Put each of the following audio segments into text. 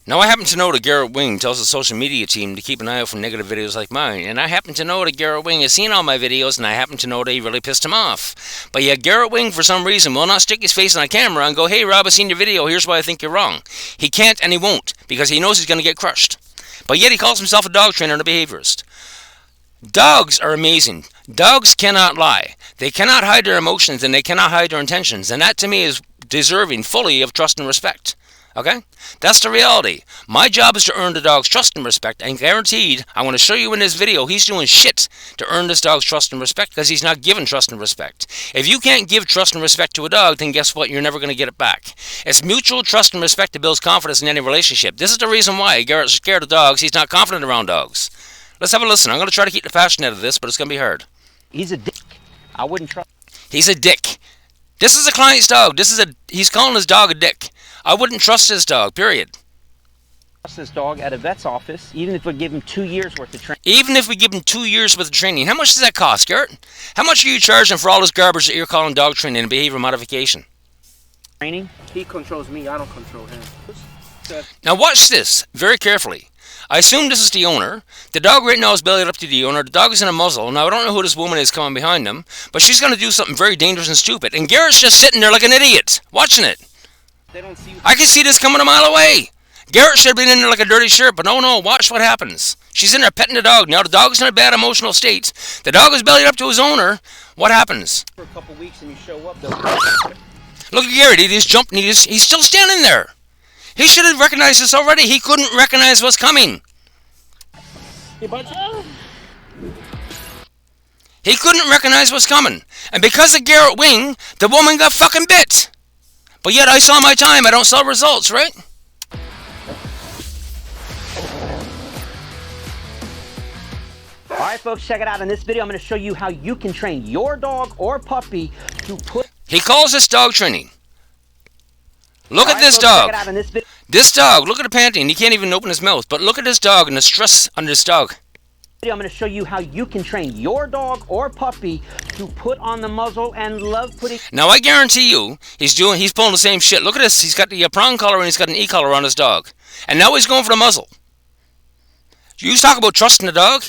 Now, I happen to know that Garrett Wing tells the social media team to keep an eye out for negative videos like mine, and I happen to know that Garrett Wing has seen all my videos, and I happen to know that he really pissed him off. But yet, Garrett Wing, for some reason, will not stick his face on a camera and go, "Hey, Rob, I've seen your video, here's why I think you're wrong." He can't and he won't, because he knows he's going to get crushed. But yet, he calls himself a dog trainer and a behaviorist. Dogs are amazing. Dogs cannot lie. They cannot hide their emotions, and they cannot hide their intentions, and that, to me, is deserving fully of trust and respect. Okay? That's the reality. My job is to earn the dog's trust and respect, and guaranteed, I want to show you in this video, he's doing shit to earn this dog's trust and respect because he's not given trust and respect. If you can't give trust and respect to a dog, then guess what? You're never going to get it back. It's mutual trust and respect that builds confidence in any relationship. This is the reason why Garrett's scared of dogs. He's not confident around dogs. Let's have a listen. I'm going to try to keep the passion out of this, but it's going to be hard. He's a dick. I wouldn't trust. He's a dick. This is a client's dog. He's calling his dog a dick. I wouldn't trust his dog, period. Trust this dog at a vet's office, even if we give him 2 years worth of training. Even if we give him 2 years worth of training. How much does that cost, Garrett? How much are you charging for all this garbage that you're calling dog training and behavior modification? Training? He controls me, I don't control him. Now watch this very carefully. I assume this is the owner. The dog right now is bellied up to the owner. The dog is in a muzzle. Now, I don't know who this woman is coming behind them, but she's going to do something very dangerous and stupid. And Garrett's just sitting there like an idiot, watching it. They don't see you. I can see this coming a mile away. Garrett should have been in there like a dirty shirt, but no, watch what happens. She's in there petting the dog. Now, the dog's in a bad emotional state. The dog is bellied up to his owner. What happens? For a couple weeks and you show up, they'll... Look at Garrett. He just jumped and he's still standing there. He should have recognized this already. He couldn't recognize what's coming. He couldn't recognize what's coming. And because of Garrett Wing, the woman got fucking bit. But yet I saw my time. I don't sell results, right? Alright folks, check it out. In this video, I'm going to show you how you can train your dog or puppy to put... He calls this dog training. Look at this folks, dog. Check it out in this video. This dog, look at the panting. He can't even open his mouth. But look at this dog and the stress on this dog. I'm going to show you how you can train your dog or puppy to put on the muzzle and love putting... Now I guarantee you, he's pulling the same shit. Look at this. He's got the prong collar and he's got an E-collar on his dog. And now he's going for the muzzle. You talk about trusting the dog?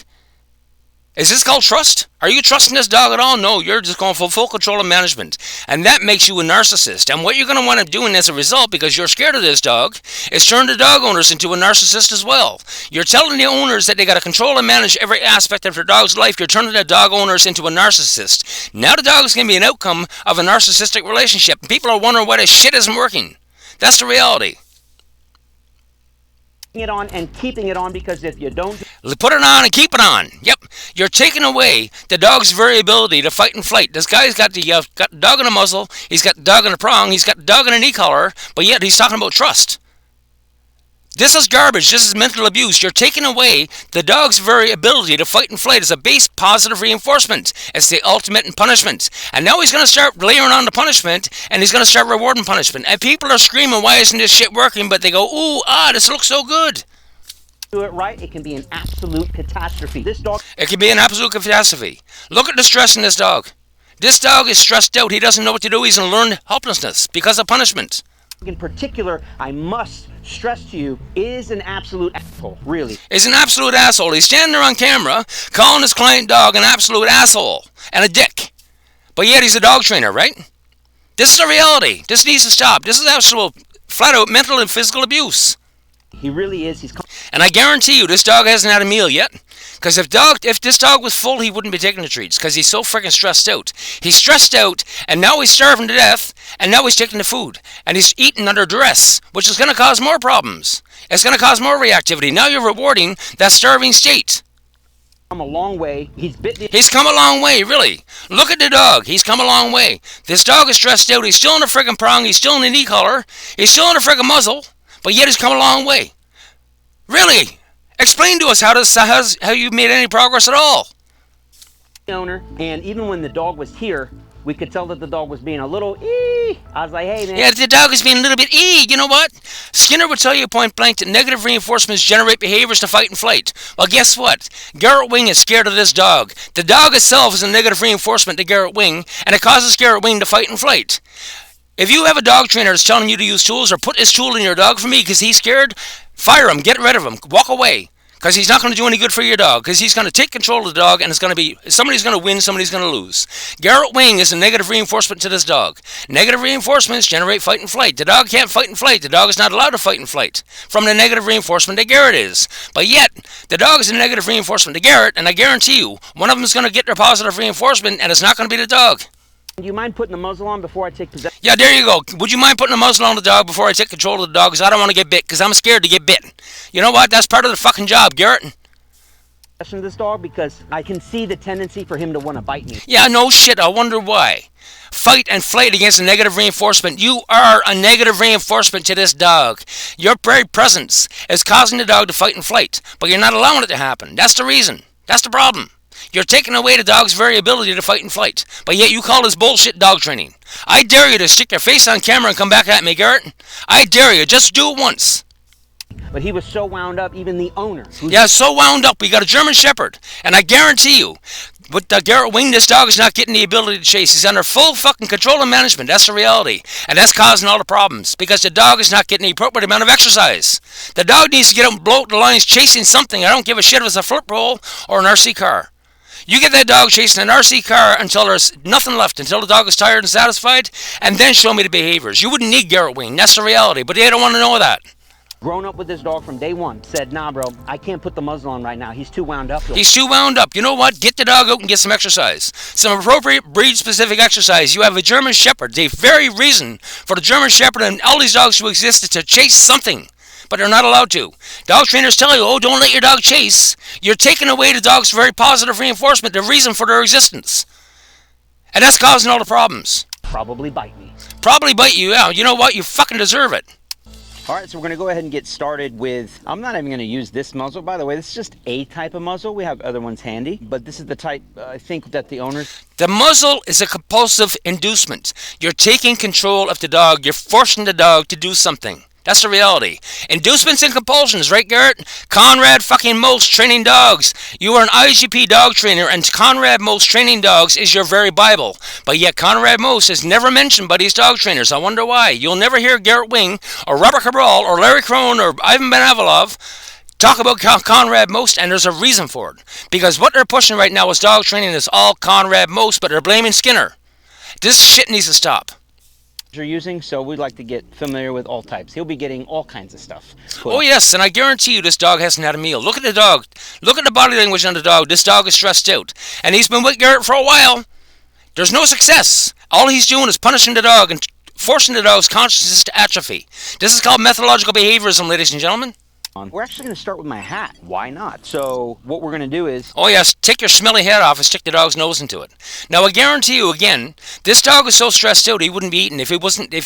Is this called trust? Are you trusting this dog at all? No, you're just going for full control and management. And that makes you a narcissist. And what you're going to want to do as a result, because you're scared of this dog, is turn the dog owners into a narcissist as well. You're telling the owners that they got to control and manage every aspect of their dog's life. You're turning the dog owners into a narcissist. Now the dog is going to be an outcome of a narcissistic relationship. People are wondering why this shit isn't working. That's the reality. it on and keeping it on, because if you don't... Put it on and keep it on. Yep. You're taking away the dog's variability to fight and flight. This guy's got the dog in a muzzle, he's got the dog in a prong, he's got the dog in an e-collar, but yet he's talking about trust. This is garbage. This is mental abuse. You're taking away the dog's very ability to fight and flight as a base positive reinforcement. It's the ultimate in punishment. And now he's going to start layering on the punishment, and he's going to start rewarding punishment. And people are screaming, why isn't this shit working? But they go, ooh, this looks so good. Do it right, it can be an absolute catastrophe. This dog... It can be an absolute catastrophe. Look at the stress in this dog. This dog is stressed out. He doesn't know what to do. He's in learned helplessness because of punishment. In particular, I must stress to you, is an absolute asshole, really. He's an absolute asshole. He's standing there on camera calling his client dog an absolute asshole and a dick. But yet he's a dog trainer, right? This is the reality. This needs to stop. This is absolute flat out mental and physical abuse. He really is. And I guarantee you this dog hasn't had a meal yet. Because if this dog was full, he wouldn't be taking the treats. Because he's so freaking stressed out. He's stressed out, and now he's starving to death, and now he's taking the food. And he's eating under duress, which is going to cause more problems. It's going to cause more reactivity. Now you're rewarding that starving state. Come a long way. He's come a long way, really. Look at the dog. He's come a long way. This dog is stressed out. He's still in a friggin' prong. He's still in an e-collar. He's still in a friggin' muzzle. But yet he's come a long way. Really? Explain to us how you made any progress at all. Owner, and even when the dog was here, we could tell that the dog was being a little I was like, hey man. Yeah, the dog is being a little bit You know what? Skinner would tell you point blank that negative reinforcements generate behaviors to fight and flight. Well, guess what? Garrett Wing is scared of this dog. The dog itself is a negative reinforcement to Garrett Wing, and it causes Garrett Wing to fight and flight. If you have a dog trainer that's telling you to use tools or put his tool in your dog for me because he's scared, Fire him. Get rid of him. Walk away. Because he's not going to do any good for your dog. Because he's going to take control of the dog, and it's going to be somebody's going to win, somebody's going to lose. Garrett Wing is a negative reinforcement to this dog. Negative reinforcements generate fight and flight. The dog can't fight and flight. The dog is not allowed to fight and flight from the negative reinforcement that Garrett is. But yet, the dog is a negative reinforcement to Garrett, and I guarantee you, one of them is going to get their positive reinforcement, and it's not going to be the dog. Do you mind putting the muzzle on before I take possession? Yeah, there you go. Would you mind putting a muzzle on the dog before I take control of the dog? Because I don't want to get bit, because I'm scared to get bit. You know what? That's part of the fucking job, Garrett. Of this dog, because I can see the tendency for him to want to bite me. Yeah, no shit. I wonder why. Fight and flight against a negative reinforcement. You are a negative reinforcement to this dog. Your very presence is causing the dog to fight and flight, but you're not allowing it to happen. That's the reason. That's the problem. You're taking away the dog's very ability to fight and flight, but yet you call this bullshit dog training. I dare you to stick your face on camera and come back at me, Garrett. I dare you. Just do it once. But he was so wound up, even the owner. Yeah, so wound up. We got a German Shepherd, and I guarantee you, with the Garrett Wing, this dog is not getting the ability to chase. He's under full fucking control and management. That's the reality, and that's causing all the problems because the dog is not getting the appropriate amount of exercise. The dog needs to get up and blow up the lines chasing something. I don't give a shit if it's a flip roll or an RC car. You get that dog chasing an RC car until there's nothing left, until the dog is tired and satisfied, and then show me the behaviors. You wouldn't need Garrett Wing. That's the reality, but they don't want to know that. Grown up with this dog from day one, said, nah, bro, I can't put the muzzle on right now. He's too wound up. He's too wound up. You know what? Get the dog out and get some exercise. Some appropriate breed-specific exercise. You have a German Shepherd. The very reason for the German Shepherd and all these dogs to exist is to chase something, but they're not allowed to. Dog trainers tell you, oh, don't let your dog chase. You're taking away the dog's very positive reinforcement, the reason for their existence. And that's causing all the problems. Probably bite me. Probably bite you, yeah. You know what? You fucking deserve it. All right, so we're going to go ahead and get started with, I'm not even going to use this muzzle. By the way, this is just a type of muzzle. We have other ones handy, but this is the type, I think, that the owners... The muzzle is a compulsive inducement. You're taking control of the dog. You're forcing the dog to do something. That's the reality. Inducements and compulsions, right, Garrett? Konrad fucking Most training dogs. You are an IGP dog trainer, and Konrad Most training dogs is your very Bible. But yet Konrad Most is never mentioned by these dog trainers. I wonder why. You'll never hear Garrett Wing or Robert Cabral or Larry Crone or Ivan Ben-Avalov talk about Konrad Most, and there's a reason for it. Because what they're pushing right now is dog training is all Konrad Most, but they're blaming Skinner. This shit needs to stop. You're using, so we'd like to get familiar with all types. He'll be getting all kinds of stuff. Cool. Oh yes, and I guarantee you this dog hasn't had a meal. Look at the dog. Look at the body language on the dog. This dog is stressed out. And he's been with Garrett for a while. There's no success. All he's doing is punishing the dog and forcing the dog's consciousness to atrophy. This is called methodological behaviorism, ladies and gentlemen. We're actually going to start with my hat. Why not? So what we're going to do is... Oh yes, take your smelly hat off and stick the dog's nose into it. Now I guarantee you again, this dog is so stressed out he wouldn't be eating if he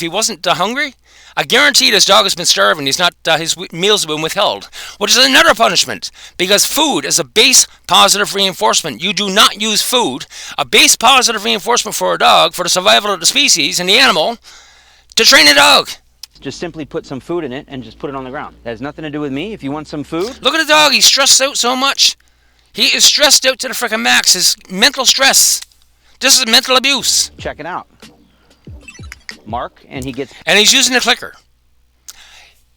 wasn't hungry. I guarantee this dog has been starving. He's not. His meals have been withheld, which is another punishment because food is a base positive reinforcement. You do not use food, a base positive reinforcement for a dog, for the survival of the species and the animal, to train a dog. Just simply put some food in it and just put it on the ground. That has nothing to do with me. If you want some food... Look at the dog. He's stressed out so much. He is stressed out to the frickin' max. His mental stress. This is mental abuse. Check it out. Mark, and he gets... And he's using the clicker.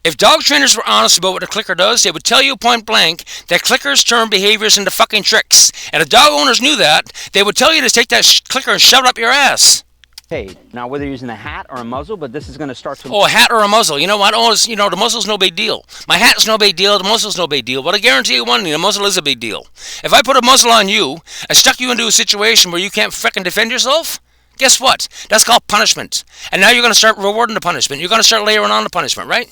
If dog trainers were honest about what a clicker does, they would tell you point blank that clickers turn behaviors into fucking tricks. And if dog owners knew that, they would tell you to take that clicker and shove it up your ass. Paid. Now, whether you're using a hat or a muzzle, but this is going to start to... Oh, a hat or a muzzle. You know what? Oh, the muzzle's no big deal. My hat's no big deal. The muzzle's no big deal. But I guarantee you one thing, the muzzle is a big deal. If I put a muzzle on you and stuck you into a situation where you can't frickin' defend yourself, guess what? That's called punishment. And now you're going to start rewarding the punishment. You're going to start layering on the punishment, right?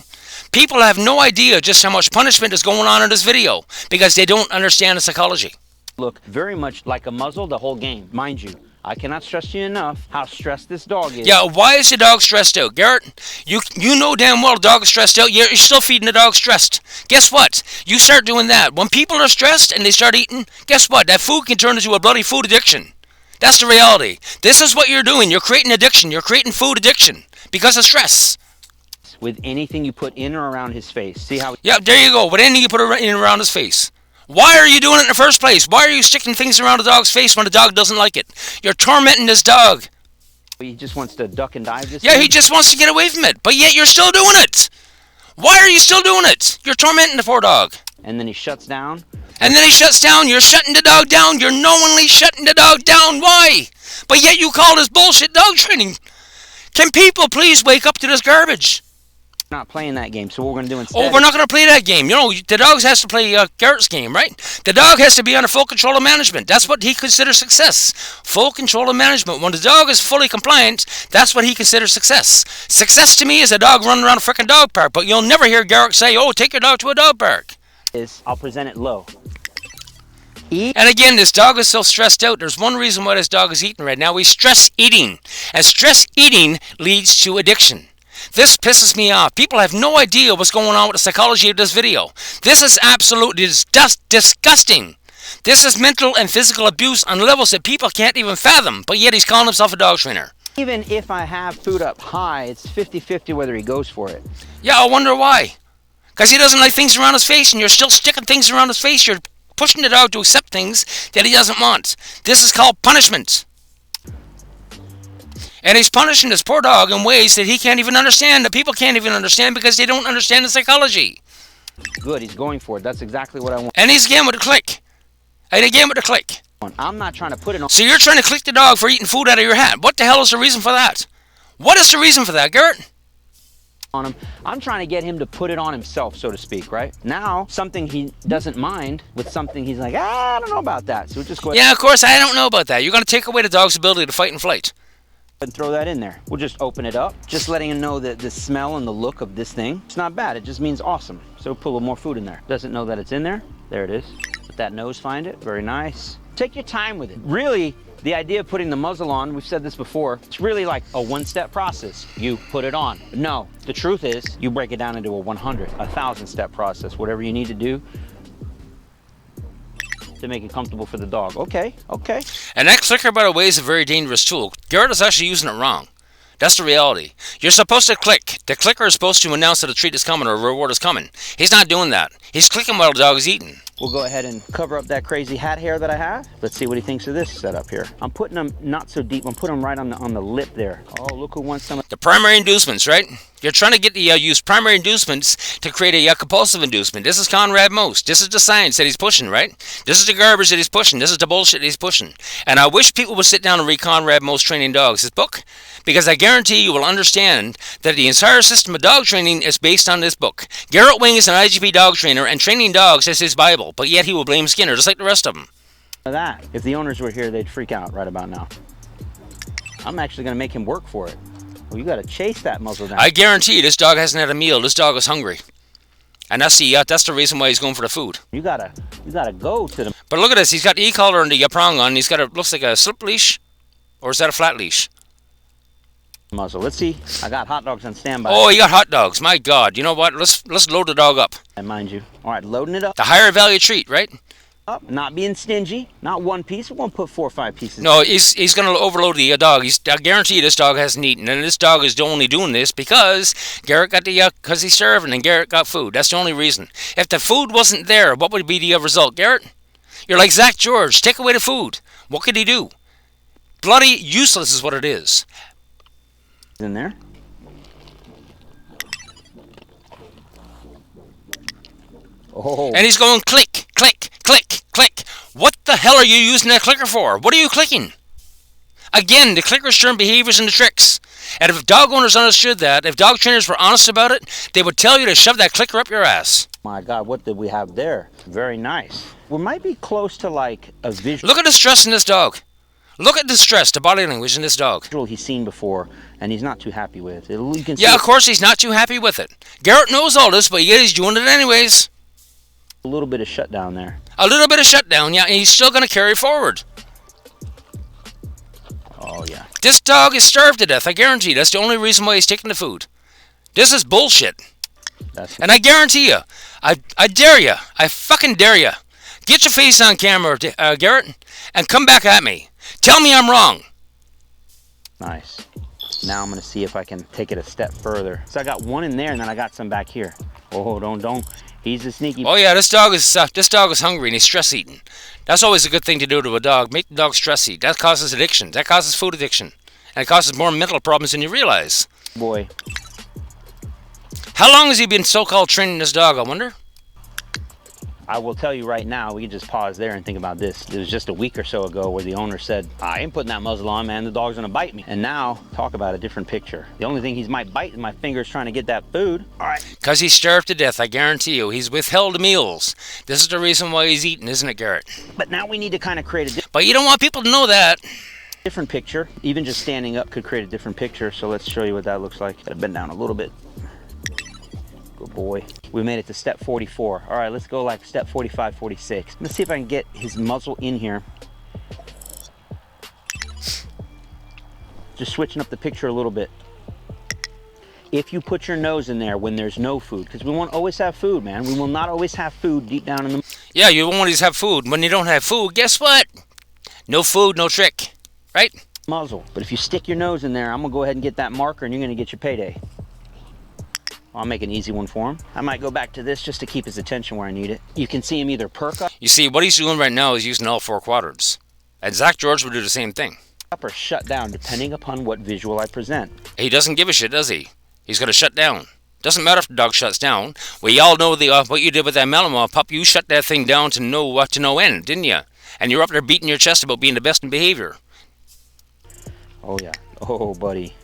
People have no idea just how much punishment is going on in this video because they don't understand the psychology. Look very much like a muzzle the whole game, mind you. I cannot stress to you enough how stressed this dog is. Yeah, why is the dog stressed out? Garrett, you know damn well the dog is stressed out. You're still feeding the dog stressed. Guess what? You start doing that. When people are stressed and they start eating, guess what? That food can turn into a bloody food addiction. That's the reality. This is what you're doing. You're creating addiction. You're creating food addiction because of stress. With anything you put in or around his face. See how... Yeah, there you go. With anything you put in and around his face. Why are you doing it in the first place? Why are you sticking things around a dog's face when the dog doesn't like it? You're tormenting this dog. He just wants to duck and dive this Yeah, thing? he just wants to get away from it. But yet you're still doing it. Why are you still doing it? You're tormenting the poor dog. And then he shuts down. And then he shuts down. You're shutting the dog down. You're knowingly shutting the dog down. Why? But yet you call this bullshit dog training. Can people please wake up to this garbage? Not playing that game, so what we're going to do instead... Oh, we're not going to play that game. You know, the dog has to play Garrett's game, right? The dog has to be under full control of management. That's what he considers success. Full control of management. When the dog is fully compliant, that's what he considers success. Success to me is a dog running around a frickin' dog park, but you'll never hear Garrett say, oh, take your dog to a dog park. I'll present it low. And again, this dog is so stressed out. There's one reason why this dog is eating right now. He's stress eating. And stress eating leads to addiction. This pisses me off. People have no idea what's going on with the psychology of this video. This is absolutely disgusting. This is mental and physical abuse on levels that people can't even fathom. But yet he's calling himself a dog trainer. Even if I have food up high, it's 50-50 whether he goes for it. Yeah, I wonder why. Because he doesn't like things around his face, and you're still sticking things around his face. You're pushing the dog to accept things that he doesn't want. This is called punishment. And he's punishing this poor dog in ways that he can't even understand, that people can't even understand because they don't understand the psychology. Good, he's going for it. That's exactly what I want. And he's again with a click. And again with a click. I'm not trying to put it on... So you're trying to click the dog for eating food out of your hat. What the hell is the reason for that? What is the reason for that, Garrett? On him. I'm trying to get him to put it on himself, so to speak, right? Now, something he doesn't mind with something he's like, I don't know about that. So just go ahead. Yeah, of course, I don't know about that. You're going to take away the dog's ability to fight and flight. And throw that in there. We'll just open it up, just letting him know that the smell and the look of this thing, it's not bad. It just means awesome. So we'll put a little more food in there. Doesn't know that it's in there. There it is. Let that nose find it. Very nice. Take your time with it. Really, the idea of putting the muzzle on, we've said this before, it's really like a one-step process. You put it on. No, the truth is, you break it down into a 100, 1,000-step process. Whatever you need to do to make it comfortable for the dog. Okay. And that clicker, by the way, is a very dangerous tool. Garrett is actually using it wrong. That's the reality. You're supposed to click. The clicker is supposed to announce that a treat is coming or a reward is coming. He's not doing that. He's clicking while the dog is eating. We'll go ahead and cover up that crazy hat hair that I have. Let's see what he thinks of this setup here. I'm putting them not so deep. I'm putting them right on the lip there. Oh, look who wants some. The primary inducements, right? You're trying to get the use primary inducements to create a compulsive inducement. This is Konrad Most. This is the science that he's pushing, right? This is the garbage that he's pushing. This is the bullshit that he's pushing. And I wish people would sit down and read Konrad Most Training Dogs, his book, because I guarantee you will understand that the entire system of dog training is based on this book. Garrett Wing is an IGP dog trainer, and training dogs is his Bible, but yet he will blame Skinner, just like the rest of them. That. If the owners were here, they'd freak out right about now. I'm actually going to make him work for it. Well, you got to chase that muzzle down. I guarantee this dog hasn't had a meal. This dog is hungry. And that's the reason why he's going for the food. You gotta go to them. But look at this. He's got the e-collar and the prong on. He's got looks like a slip leash, or is that a flat leash? Muzzle. Let's see. I got hot dogs on standby. Oh, you got hot dogs. My God. You know what? Let's load the dog up. And mind you. All right, loading it up. The higher value treat, right? Up. Not being stingy. Not one piece. We won't put 4 or 5 pieces. No, he's going to overload the dog. I guarantee this dog hasn't eaten, and this dog is only doing this because Garrett got because he's starving and Garrett got food. That's the only reason. If the food wasn't there, what would be the result, Garrett? You're like Zach George. Take away the food. What could he do? Bloody useless is what it is. In there. Oh. And he's going click, click, click, click. What the hell are you using that clicker for? What are you clicking? Again, the clickers turn behaviors into tricks. And if dog owners understood that, if dog trainers were honest about it, they would tell you to shove that clicker up your ass. My God, what did we have there? Very nice. We might be close to like a visual. Look at the stress in this dog. Look at the stress, the body language in this dog. He's seen before, and he's not too happy with. You can see yeah, of course he's not too happy with it. Garrett knows all this, but yet he's doing it anyways. A little bit of shutdown there. A little bit of shutdown, yeah, and he's still going to carry forward. Oh, yeah. This dog is starved to death, I guarantee. That's the only reason why he's taking the food. This is bullshit. And I guarantee you, I dare you, I fucking dare you. Get your face on camera, Garrett, and come back at me. Tell me I'm wrong. Nice. Now I'm going to see if I can take it a step further. So I got one in there, and then I got some back here. Oh, don't. He's a sneaky. Oh yeah, this dog is hungry and he's stress eating. That's always a good thing to do to a dog. Make the dog stress eat. That causes addiction. That causes food addiction, and it causes more mental problems than you realize. Boy. How long has he been so-called training this dog, I wonder? I will tell you right now, we can just pause there and think about this. It was just a week or so ago where the owner said, I ain't putting that muzzle on, man. The dog's gonna bite me. And now, talk about a different picture. The only thing he might bite is my fingers trying to get that food. All right. Because he's starved to death, I guarantee you. He's withheld meals. This is the reason why he's eating, isn't it, Garrett? But now we need to kind of create a But you don't want people to know that. different picture. Even just standing up could create a different picture. So let's show you what that looks like. Gotta bend down a little bit. Good boy. We made it to step 44. All right, let's go like step 45, 46. Let's see if I can get his muzzle in here. Just switching up the picture a little bit. If you put your nose in there when there's no food, because we won't always have food, man. We will not always have food deep down in the... Yeah, you won't always have food. When you don't have food, guess what? No food, no trick. Right? muzzle. But if you stick your nose in there, I'm gonna go ahead and get that marker and you're gonna get your payday. I'll make an easy one for him. I might go back to this just to keep his attention where I need it. You can see him either perk You see, what he's doing right now is using all four quadrants. And Zach George would do the same thing. up or shut down depending upon what visual I present. He doesn't give a shit, does he? He's going to shut down. Doesn't matter if the dog shuts down. We all know what you did with that Malinois pup. You shut that thing down to no end, didn't you? And you're up there beating your chest about being the best in behavior. Oh yeah. Oh buddy.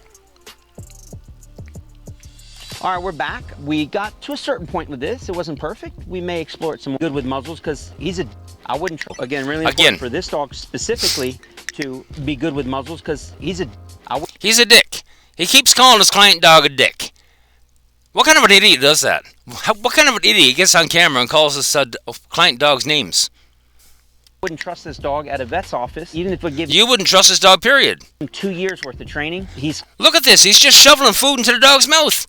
All right, we're back. We got to a certain point with this. It wasn't perfect. We may explore it some more. Good with muzzles because I wouldn't, again, really important for this dog specifically to be good with muzzles because he's a dick. He keeps calling his client dog a dick. What kind of an idiot does that? What kind of an idiot gets on camera and calls his client dogs names? Wouldn't trust this dog at a vet's office, even if it gives You wouldn't trust this dog, period. him 2 years worth of training. Look at this. He's just shoveling food into the dog's mouth.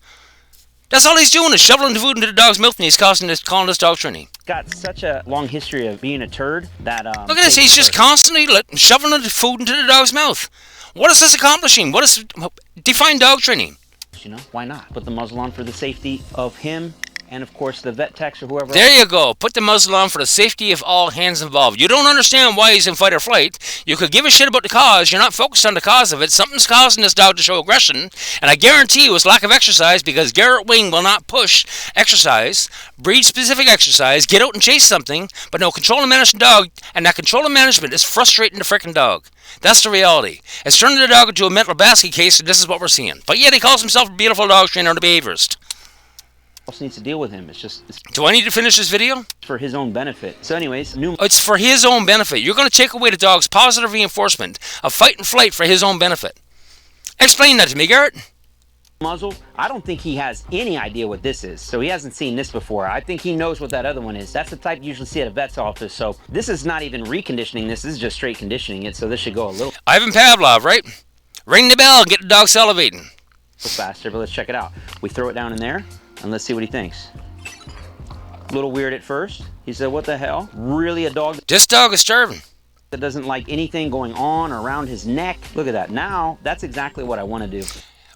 That's all he's doing is shoveling the food into the dog's mouth, and he's calling this dog training. Got such a long history of being a turd that Look at this. He's just constantly shoveling the food into the dog's mouth. What is this accomplishing? Define dog training? You know, why not? Put the muzzle on for the safety of him and, of course, the vet techs or whoever. There you go. Put the muzzle on for the safety of all hands involved. You don't understand why he's in fight or flight. You could give a shit about the cause. You're not focused on the cause of it. Something's causing this dog to show aggression. And I guarantee you it's lack of exercise because Garrett Wing will not push exercise, breed-specific exercise, get out and chase something, but no, control and manage the dog. And that control and management is frustrating the frickin' dog. That's the reality. It's turning the dog into a mental basket case, and this is what we're seeing. But yet he calls himself a beautiful dog trainer and a behaviorist. Else needs to deal with him. It's Do I need to finish this video? for his own benefit. So anyways, It's for his own benefit. You're going to take away the dog's positive reinforcement of fight and flight for his own benefit. Explain that to me, Garrett. muzzle, I don't think he has any idea what this is. So he hasn't seen this before. I think he knows what that other one is. That's the type you usually see at a vet's office. So this is not even reconditioning. This is just straight conditioning it. So this should go a little Ivan Pavlov, right? Ring the bell and get the dog salivating. faster, but let's check it out. We throw it down in there and let's see what he thinks. A little weird at first. He said, what the hell? Really a dog This dog is starving. that doesn't like anything going on around his neck? Look at that. Now, that's exactly what I want to do.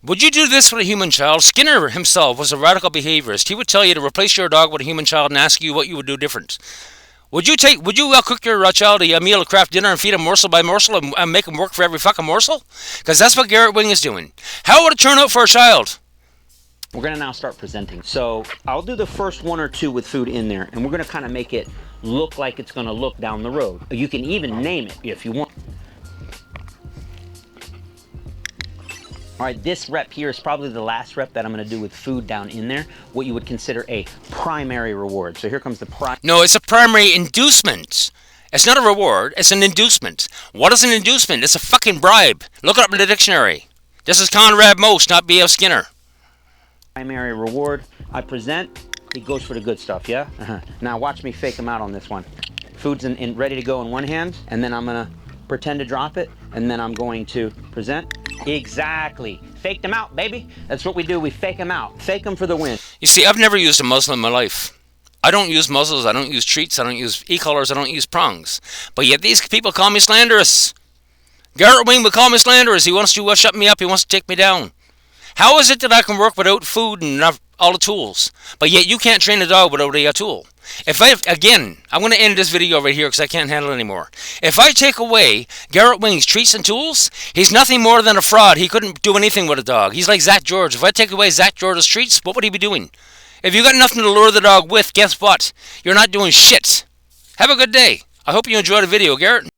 Would you do this with a human child? Skinner himself was a radical behaviorist. He would tell you to replace your dog with a human child and ask you what you would do different. Would you cook your child a meal, a craft dinner, and feed him morsel by morsel and make him work for every fucking morsel? Because that's what Garrett Wing is doing. How would it turn out for a child? We're gonna now start presenting. So I'll do the first one or two with food in there, and we're gonna kind of make it look like it's gonna look down the road. You can even name it if you want. All right, this rep here is probably the last rep that I'm gonna do with food down in there, what you would consider a primary reward. So here comes the No, it's a primary inducement. It's not a reward, it's an inducement. What is an inducement? It's a fucking bribe. Look it up in the dictionary. This is Konrad Most, not B.F. Skinner. primary reward I present. He goes for the good stuff, yeah? Now watch me fake him out on this one. Food's ready to go in one hand, and then I'm gonna pretend to drop it, and then I'm going to present. Exactly. Fake them out, baby. That's what we do. We fake them out. Fake them for the win. You see, I've never used a muzzle in my life. I don't use muzzles, I don't use treats, I don't use e-collars, I don't use prongs. But yet these people call me slanderous. Garrett Wing would call me slanderous. He wants to shut me up, he wants to take me down. How is it that I can work without food and all the tools, but yet you can't train a dog without a tool? Again, I'm going to end this video right here because I can't handle it anymore. If I take away Garrett Wing's treats and tools, he's nothing more than a fraud. He couldn't do anything with a dog. He's like Zach George. If I take away Zach George's treats, what would he be doing? If you got nothing to lure the dog with, guess what? You're not doing shit. Have a good day. I hope you enjoyed the video, Garrett.